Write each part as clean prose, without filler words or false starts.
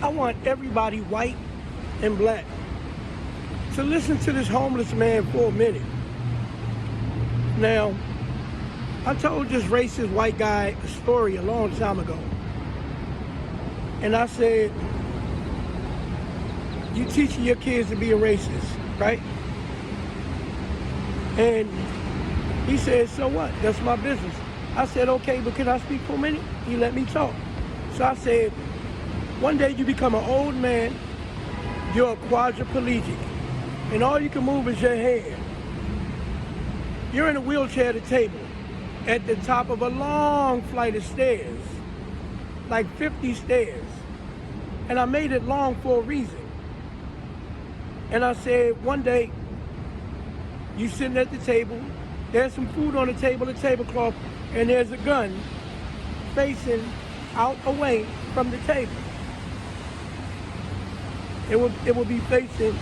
I want everybody, white and black, to listen to this homeless man for a minute. Now, I told this racist white guy a story a long time ago. And I said, you teaching your kids to be a racist, right? And he said, so what? That's my business. I said, okay, but can I speak for a minute? He let me talk. So I said, one day you become an old man, you're a quadriplegic, and all you can move is your head. You're in a wheelchair at a table at the top of a long flight of stairs, like 50 stairs. And I made it long for a reason. And I said, one day, you sitting at the table, there's some food on the table, a tablecloth, and there's a gun facing out away from the table. It will be facing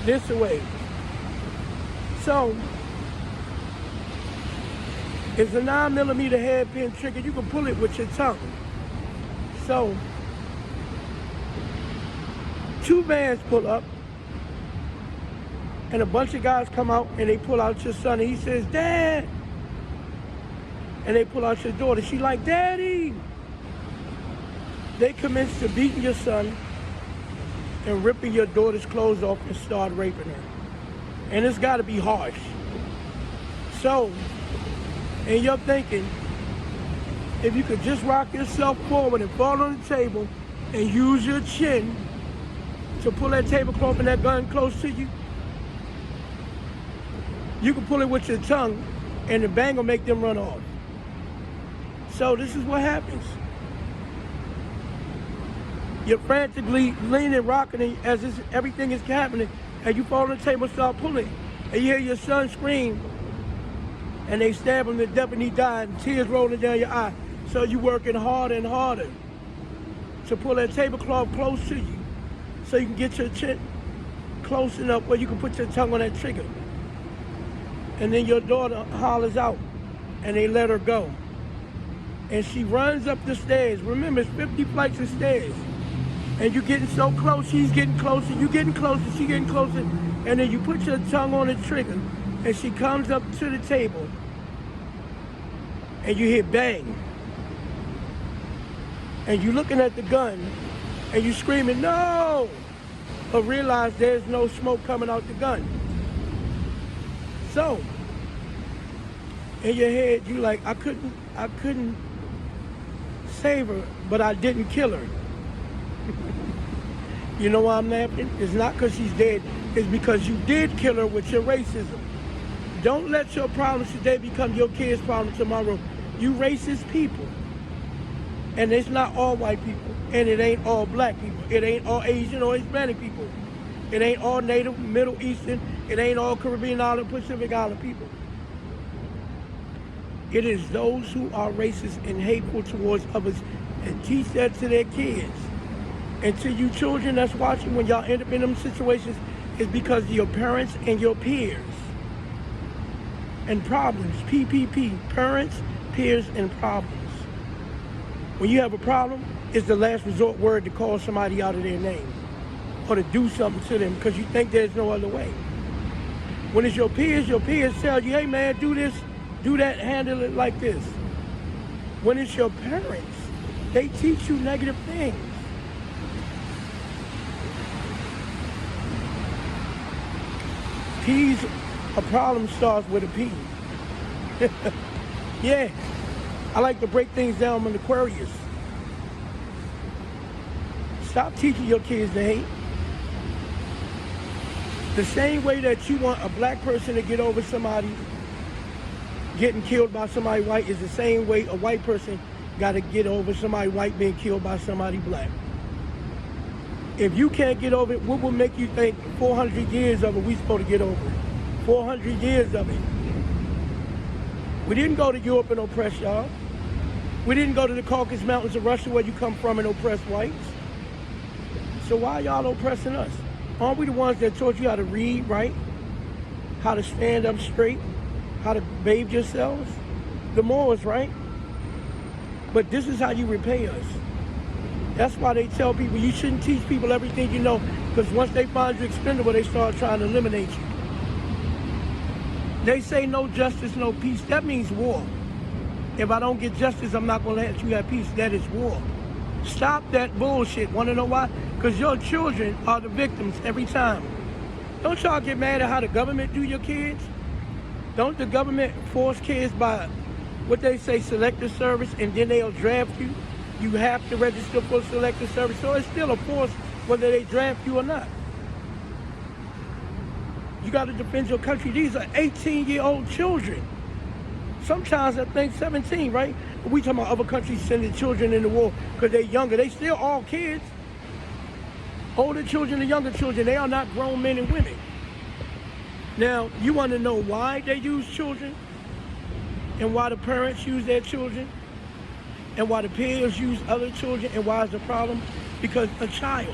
this way. So, it's a 9mm hairpin trigger. You can pull it with your tongue. So, two vans pull up, and a bunch of guys come out and they pull out your son, and he says, Dad! And they pull out your daughter. She like, Daddy! They commence to beating your son and ripping your daughter's clothes off and start raping her. And it's gotta be harsh. So, and you're thinking, if you could just rock yourself forward and fall on the table and use your chin to pull that tablecloth and that gun close to you, you can pull it with your tongue and the bang will make them run off. So this is what happens. You're frantically leaning, rocking as everything is happening, and you fall on the table and start pulling. And you hear your son scream, and they stab him to death and he died, and tears rolling down your eye. So you're working harder and harder to pull that tablecloth close to you so you can get your chin close enough where you can put your tongue on that trigger. And then your daughter hollers out, and they let her go. And she runs up the stairs. Remember, it's 50 flights of stairs. And you're getting so close, she's getting closer, you're getting closer, she's getting closer. And then you put your tongue on the trigger, and she comes up to the table, and you hear bang. And you're looking at the gun, and you're screaming, no! But realize there's no smoke coming out the gun. So, in your head, you like, I couldn't save her, but I didn't kill her. You know why I'm laughing? It's not because she's dead. It's because you did kill her with your racism. Don't let your problems today become your kids' problems tomorrow. You racist people. And it's not all white people. And it ain't all black people. It ain't all Asian or Hispanic people. It ain't all Native, Middle Eastern. It ain't all Caribbean Island, Pacific Island people. It is those who are racist and hateful towards others, and teach that to their kids. And to you children that's watching, when y'all end up in them situations, it's because of your parents and your peers. And problems, PPP, parents, peers, and problems. When you have a problem, it's the last resort word to call somebody out of their name or to do something to them because you think there's no other way. When it's your peers tell you, hey man, do this, do that, handle it like this. When it's your parents, they teach you negative things. P's, a problem starts with a P. Yeah, I like to break things down on Aquarius. Stop teaching your kids to hate. The same way that you want a black person to get over somebody getting killed by somebody white is the same way a white person got to get over somebody white being killed by somebody black. If you can't get over it, what will make you think 400 years of it we supposed to get over it? 400 years of it. We didn't go to Europe and oppress y'all. We didn't go to the Caucasus Mountains of Russia where you come from and oppress whites. So why y'all oppressing us? Aren't we the ones that taught you how to read, right? How to stand up straight? How to bathe yourselves? The Moors, right? But this is how you repay us. That's why they tell people you shouldn't teach people everything you know, because once they find you expendable, they start trying to eliminate you. They say no justice, no peace. That means war. If I don't get justice, I'm not going to let you have peace. That is war. Stop that bullshit. Want to know why? Because your children are the victims every time. Don't y'all get mad at how the government do your kids? Don't the government force kids by what they say, selective service, and then they'll draft you? You have to register for selective service, so it's still a force whether they draft you or not. You got to defend your country. These are 18-year-old children. Sometimes I think 17, right? But we talking about other countries sending children in the war because they're younger. They still all kids. Older children and younger children, they are not grown men and women. Now, you want to know why they use children and why the parents use their children and why the peers use other children and why it's a problem? Because a child,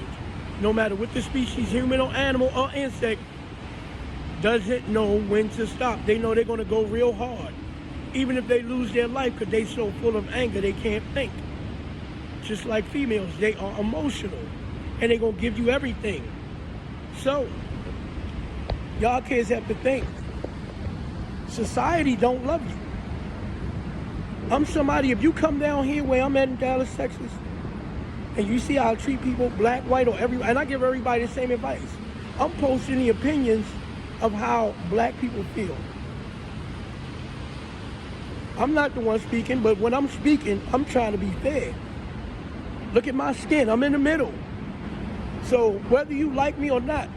no matter what the species, human or animal or insect, doesn't know when to stop. They know they're going to go real hard, even if they lose their life because they're so full of anger they can't think. Just like females, they are emotional and they're going to give you everything. So, y'all kids have to think. Society don't love you. I'm somebody, if you come down here where I'm at in Dallas, Texas, and you see how I treat people, black, white, or everybody, and I give everybody the same advice. I'm posting the opinions of how black people feel. I'm not the one speaking, but when I'm speaking, I'm trying to be fair. Look at my skin, I'm in the middle. So whether you like me or not,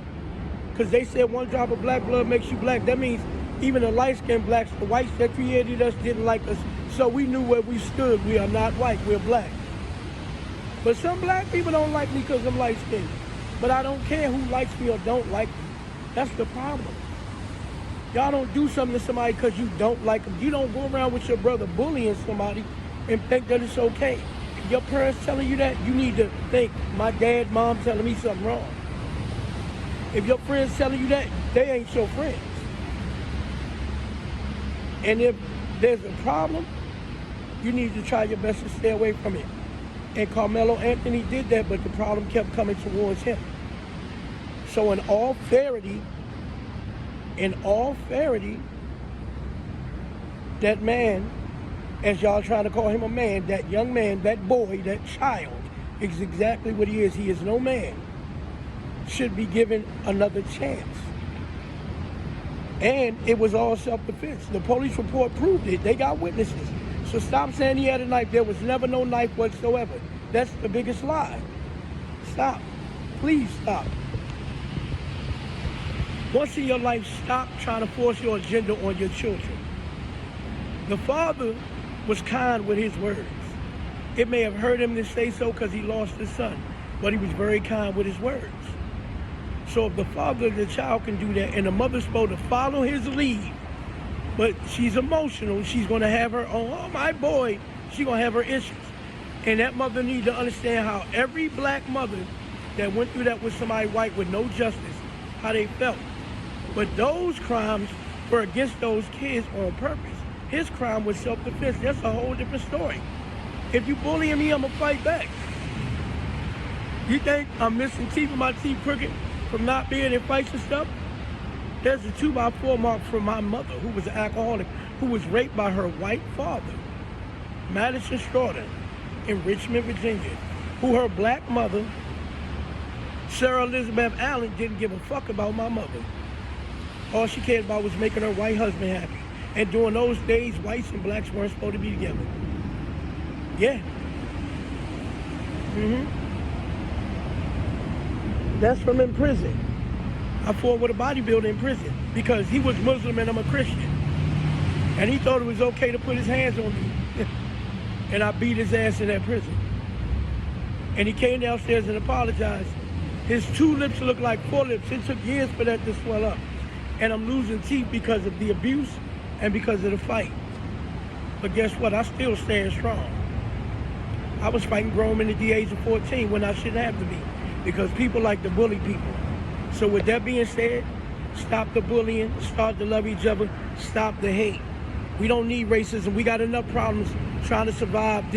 because they said one drop of black blood makes you black, that means even the light-skinned blacks, the whites that created us didn't like us, so we knew where we stood. We are not white, we're black. But some black people don't like me because I'm light-skinned. But I don't care who likes me or don't like me. That's the problem. Y'all don't do something to somebody because you don't like them. You don't go around with your brother bullying somebody and think that it's okay. If your parents telling you that, you need to think, my dad, mom telling me something wrong. If your friends telling you that, they ain't your friends. And if there's a problem, you need to try your best to stay away from it. And Carmelo Anthony did that, but the problem kept coming towards him. So in all fairity, that man, as y'all trying to call him a man, that young man, that boy, that child, is exactly what he is. He is no man. Should be given another chance. And it was all self-defense. The police report proved it. They got witnesses. So stop saying he had a knife. There was never no knife whatsoever. That's the biggest lie. Stop. Please stop. Once in your life, stop trying to force your agenda on your children. The father was kind with his words. It may have hurt him to say so because he lost his son, but he was very kind with his words. So if the father of the child can do that and the mother's supposed to follow his lead, but she's emotional, she's going to have her own, oh my boy, she's going to have her issues. And that mother needs to understand how every black mother that went through that with somebody white with no justice, how they felt. But those crimes were against those kids on purpose. His crime was self-defense. That's a whole different story. If you bullying me, I'm going to fight back. You think I'm missing teeth and my teeth crooked from not being in fights and stuff? There's a 2x4 mark from my mother, who was an alcoholic, who was raped by her white father, Madison Strawton, in Richmond, Virginia, who her black mother, Sarah Elizabeth Allen, didn't give a fuck about my mother. All she cared about was making her white husband happy. And during those days, whites and blacks weren't supposed to be together. Yeah. That's from in prison. I fought with a bodybuilder in prison because he was Muslim and I'm a Christian. And he thought it was okay to put his hands on me. And I beat his ass in that prison. And he came downstairs and apologized. His 2 lips looked like 4 lips. It took years for that to swell up. And I'm losing teeth because of the abuse and because of the fight. But guess what? I still stand strong. I was fighting grown men at the age of 14 when I shouldn't have to be, because people like to bully people. So with that being said, stop the bullying, start to love each other, stop the hate. We don't need racism. We got enough problems trying to survive this.